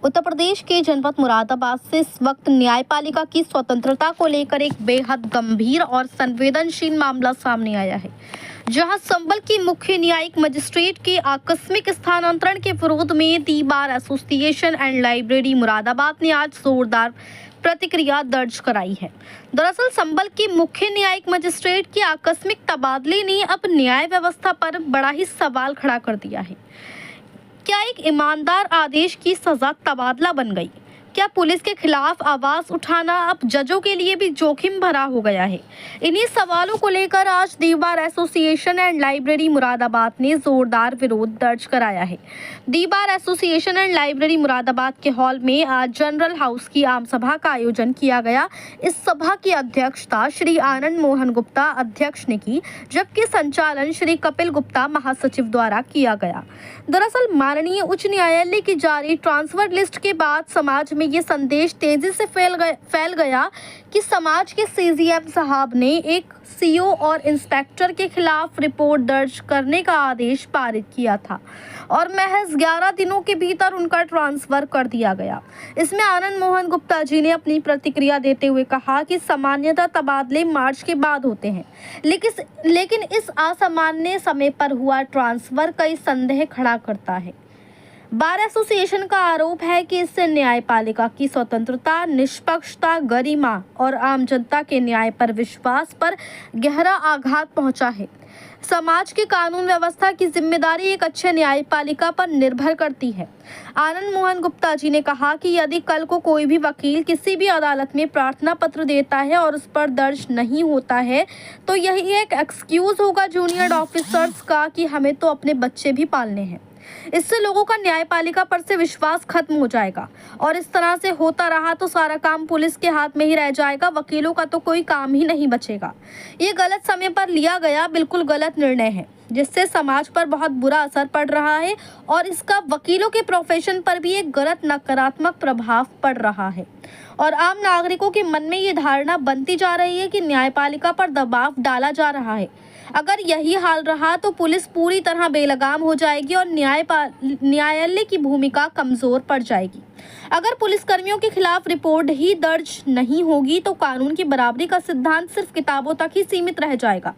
उत्तर प्रदेश के जनपद मुरादाबाद से इस वक्त न्यायपालिका की स्वतंत्रता को लेकर एक बेहद गंभीर और संवेदनशील मामला सामने आया है, जहां संभल की मुख्य न्यायिक मजिस्ट्रेट के आकस्मिक स्थानांतरण के विरोध में the Bar Association and Library Moradabad ने आज जोरदार प्रतिक्रिया दर्ज कराई है। दरअसल संभल की मुख्य न्यायिक मजिस्ट्रेट के आकस्मिक तबादले ने अब न्याय व्यवस्था पर बड़ा ही सवाल खड़ा कर दिया है। क्या एक ईमानदार आदेश की सजा तबादला बन गई? क्या पुलिस के खिलाफ आवाज उठाना अब जजों के लिए भी जोखिम भरा हो गया है? इन्हीं सवालों को लेकर आज the Bar Association and Library Moradabad ने जोरदार विरोध दर्ज कराया है। The Bar Association and Library Moradabad के हॉल में आज जनरल हाउस की आम सभा का आयोजन किया गया। इस सभा की अध्यक्षता श्री आनंद मोहन गुप्ता अध्यक्ष ने की, जबकि संचालन श्री कपिल गुप्ता महासचिव द्वारा किया गया। दरअसल माननीय उच्च न्यायालय की जारी ट्रांसफर लिस्ट के बाद समाज में ये संदेश तेजी से फैल गया कि समाज के सीजीएम साहब ने एक सीओ और इंस्पेक्टर के खिलाफ रिपोर्ट दर्ज करने का आदेश पारित किया था और महज 11 दिनों के भीतर उनका ट्रांसफर कर दिया गया। इसमें आनंद मोहन गुप्ता जी ने अपनी प्रतिक्रिया देते हुए कहा कि सामान्यतः तबादले मार्च के बाद होते हैं, लेकिन इस असामान्य समय पर हुआ ट्रांसफर कई संदेह खड़ा करता है। बार एसोसिएशन का आरोप है कि इससे न्यायपालिका की स्वतंत्रता, निष्पक्षता, गरिमा और आम जनता के न्याय पर विश्वास पर गहरा आघात पहुंचा है। समाज की कानून व्यवस्था की जिम्मेदारी एक अच्छे न्यायपालिका पर निर्भर करती है। आनंद मोहन गुप्ता जी ने कहा कि यदि कल को कोई भी वकील किसी भी अदालत में प्रार्थना पत्र देता है और उस पर दर्ज नहीं होता है, तो यही एक एक्सक्यूज होगा जूनियर ऑफिसर्स का कि हमें तो अपने बच्चे भी पालने हैं। इससे लोगों का न्यायपालिका पर से विश्वास खत्म हो जाएगा और इस तरह से होता रहा तो सारा काम पुलिस के हाथ में ही रह जाएगा। वकीलों का तो कोई काम ही नहीं बचेगा। ये गलत समय पर लिया गया बिल्कुल गलत निर्णय है, जिससे समाज पर बहुत बुरा असर पड़ रहा है और इसका वकीलों के प्रोफेशन पर भी एक गलत नकारात्मक प्रभाव पड़ रहा है और आम नागरिकों के मन में ये धारणा बनती जा रही है कि न्यायपालिका पर दबाव डाला जा रहा है। अगर यही हाल रहा तो पुलिस पूरी तरह बेलगाम हो जाएगी और न्यायालय की भूमिका कमजोर पड़ जाएगी। अगर पुलिसकर्मियों के खिलाफ रिपोर्ट ही दर्ज नहीं होगी तो कानून की बराबरी का सिद्धांत सिर्फ किताबों तक ही सीमित रह जाएगा।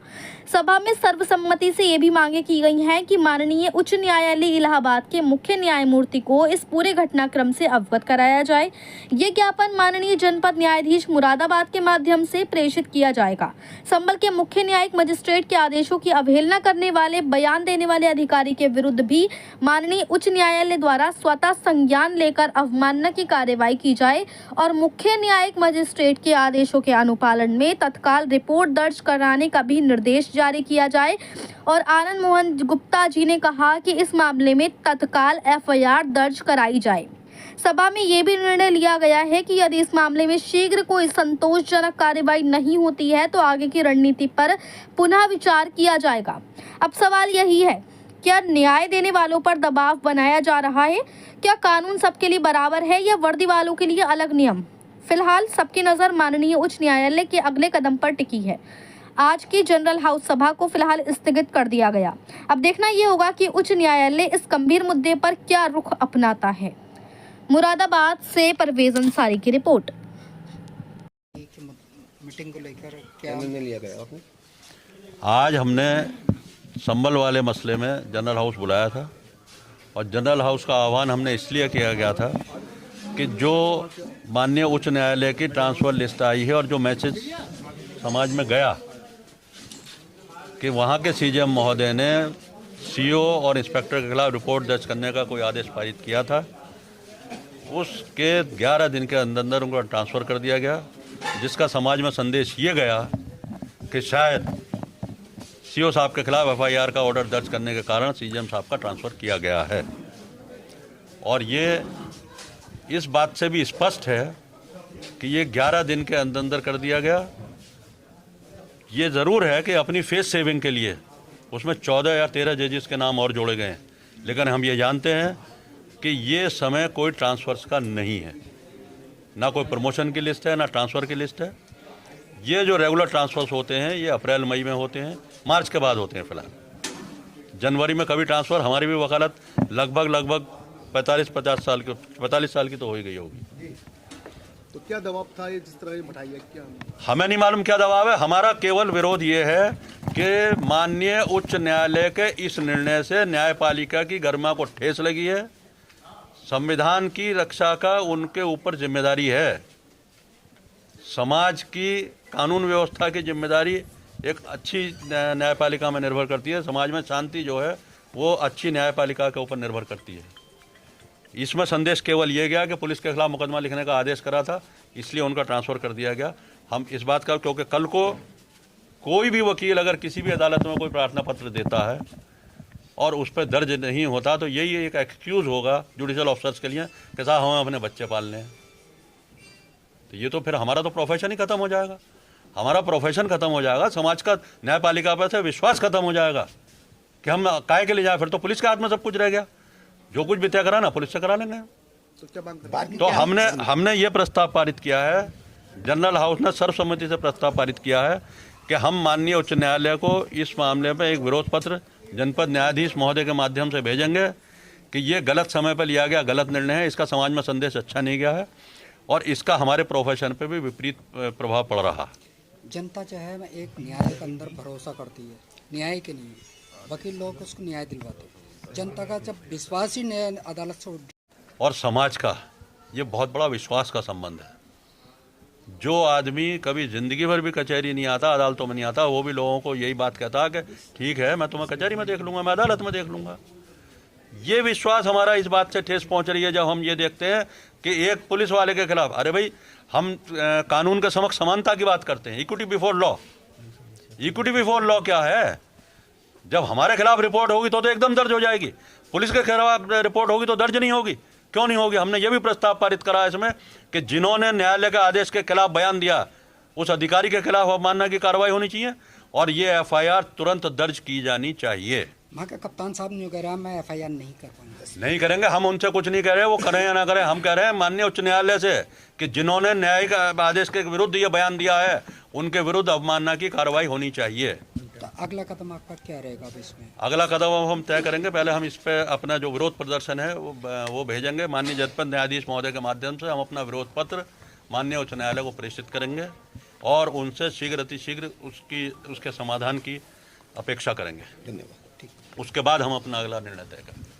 सभा में सर्वसम्मति से ये भी मांगे की गई हैं कि माननीय उच्च न्यायालय इलाहाबाद के मुख्य न्यायमूर्ति को इस पूरे घटनाक्रम से अवगत कराया जाए। ये ज्ञापन माननीय जनपद न्यायाधीश मुरादाबाद के माध्यम से प्रेषित किया जाएगा। संभल के मुख्य न्यायिक मजिस्ट्रेट के आदेशों की अवहेलना करने वाले, बयान देने वाले अधिकारी के विरुद्ध भी माननीय उच्च न्यायालय द्वारा स्वतः संज्ञान लेकर अवमानना की कार्रवाई की जाए और मुख्य न्यायिक मजिस्ट्रेट के आदेशों के अनुपालन में तत्काल रिपोर्ट दर्ज कराने का भी निर्देश जारी किया जाए। और आनंद मोहन गुप्ता जी ने कहा कि इस मामले में तत्काल एफआईआर दर्ज कराई जाए। सभा में यह भी निर्णय लिया गया है कि यदि इस मामले में शीघ्र कोई संतोषजनक कार्रवाई नहीं होती है तो आगे की रणनीति पर पुनः विचार किया जाएगा। अब सवाल यही है, क्या न्याय देने वालों पर दबाव बनाया जा रहा है? क्या कानून सबके लिए बराबर है या वर्दी वालों के लिए अलग नियम? फिलहाल सबकी नज़र माननीय उच्च न्यायालय के अगले कदम पर टिकी है। आज की जनरल हाउस सभा को फिलहाल स्थगित कर दिया गया। अब देखना ये होगा कि उच्च न्यायालय इस गंभीर मुद्दे पर क्या रुख अपनाता है। मुरादाबाद से परवेज अंसारी की रिपोर्ट। मीटिंग को लेकर क्या निर्णय लिया गया आपने? आज हमने संभल वाले मसले में जनरल हाउस बुलाया था और जनरल हाउस का आह्वान हमने इसलिए किया गया था कि जो माननीय उच्च न्यायालय की ट्रांसफ़र लिस्ट आई है और जो मैसेज समाज में गया कि वहाँ के सीजीएम महोदय ने सीओ और इंस्पेक्टर के खिलाफ रिपोर्ट दर्ज करने का कोई आदेश पारित किया था, उसके 11 दिन के अंदर उनको ट्रांसफ़र कर दिया गया, जिसका समाज में संदेश ये गया कि शायद सीओ साहब के खिलाफ एफआईआर का ऑर्डर दर्ज करने के कारण सीजीएम साहब का ट्रांसफ़र किया गया है। और ये इस बात से भी स्पष्ट है कि ये 11 दिन के अंदर कर दिया गया। ये ज़रूर है कि अपनी फेस सेविंग के लिए उसमें 14 या 13 जजेस के नाम और जोड़े गए हैं, लेकिन हम ये जानते हैं कि ये समय कोई ट्रांसफ़र्स का नहीं है, ना कोई प्रमोशन की लिस्ट है ना ट्रांसफ़र की लिस्ट है। ये जो रेगुलर ट्रांसफ़र्स होते हैं ये अप्रैल मई में होते हैं, मार्च के बाद होते हैं। फिलहाल जनवरी में कभी ट्रांसफ़र, हमारी भी वकालत लगभग 45 साल की तो हो ही गई होगी। तो क्या दबाव था ये जिस तरह ये मिठाई है क्या? हमें नहीं मालूम क्या दबाव है। हमारा केवल विरोध ये है कि माननीय उच्च न्यायालय के इस निर्णय से न्यायपालिका की गरिमा को ठेस लगी है। संविधान की रक्षा का उनके ऊपर जिम्मेदारी है। समाज की कानून व्यवस्था की जिम्मेदारी एक अच्छी न्यायपालिका में निर्भर करती है। समाज में शांति जो है वो अच्छी न्यायपालिका के ऊपर निर्भर करती है। इसमें संदेश केवल ये गया कि पुलिस के खिलाफ मुकदमा लिखने का आदेश करा था, इसलिए उनका ट्रांसफ़र कर दिया गया। हम इस बात का, क्योंकि कल को कोई भी वकील अगर किसी भी अदालत में कोई प्रार्थना पत्र देता है और उस पर दर्ज नहीं होता तो यही एक एक्सक्यूज़ होगा जुडिशल ऑफिसर्स के लिए कि साहब हमें अपने बच्चे पालने हैं। तो ये तो फिर हमारा तो प्रोफेशन ही खत्म हो जाएगा। हमारा प्रोफेशन खत्म हो जाएगा, समाज का न्यायपालिका पर से विश्वास खत्म हो जाएगा कि हम काहे के लिए जाए। फिर तो पुलिस के हाथ में सब कुछ रह गया। जो कुछ भी तय कराना पुलिस से करा लेंगे। तो क्या मांग करें? तो हमने ये प्रस्ताव पारित किया है, जनरल हाउस ने सर्वसम्मति से प्रस्ताव पारित किया है कि हम माननीय उच्च न्यायालय को इस मामले में एक विरोध पत्र जनपद न्यायाधीश महोदय के माध्यम से भेजेंगे कि ये गलत समय पर लिया गया गलत निर्णय है, इसका समाज में संदेश अच्छा नहीं गया है और इसका हमारे प्रोफेशन पे भी विपरीत प्रभाव पड़ रहा है। जनता जो है एक न्याय के अंदर भरोसा करती है, न्याय के नहीं। वकील लोग उसको न्याय दिलवाते हैं। जनता का जब विश्वास ही न्याय अदालत से और समाज का ये बहुत बड़ा विश्वास का संबंध है। जो आदमी कभी ज़िंदगी भर भी कचहरी नहीं आता, अदालतों में नहीं आता, वो भी लोगों को यही बात कहता कि ठीक है मैं तुम्हें कचहरी में देख लूँगा, मैं अदालत में देख लूँगा। ये विश्वास हमारा इस बात से ठेस पहुँच रही है जब हम ये देखते हैं कि एक पुलिस वाले के खिलाफ, अरे भाई हम कानून के समक्ष समानता की बात करते हैं, equity before law. Equity before law क्या है? जब हमारे खिलाफ रिपोर्ट होगी तो एकदम दर्ज हो जाएगी, पुलिस के खिलाफ रिपोर्ट होगी तो दर्ज नहीं होगी। क्यों नहीं होगी? हमने ये भी प्रस्ताव पारित करा इसमें कि जिन्होंने न्यायालय के आदेश के खिलाफ बयान दिया उस अधिकारी के खिलाफ अवमानना की कार्रवाई होनी चाहिए और ये एफआईआर तुरंत दर्ज की जानी चाहिए। वहाँ के कप्तान साहब ने कह रहा मैं एफआईआर नहीं कर पाऊंगा। नहीं करेंगे, हम उनसे कुछ नहीं कह रहे, वो करें या ना करें। हम कह रहे हैं माननीय उच्च न्यायालय से कि जिन्होंने न्यायिक आदेश के विरुद्ध ये बयान दिया है उनके विरुद्ध अवमानना की कार्रवाई होनी चाहिए। तो अगला कदम आपका क्या रहेगा अब इसमें? अगला कदम अब हम तय करेंगे। पहले हम इस पर अपना जो विरोध प्रदर्शन है वो भेजेंगे। माननीय जनपद न्यायाधीश महोदय के माध्यम से हम अपना विरोध पत्र माननीय उच्च न्यायालय को प्रेषित करेंगे और उनसे शीघ्र अतिशीघ्र उसके समाधान की अपेक्षा करेंगे। धन्यवाद। उसके बाद हम अपना अगला निर्णय तय करेंगे।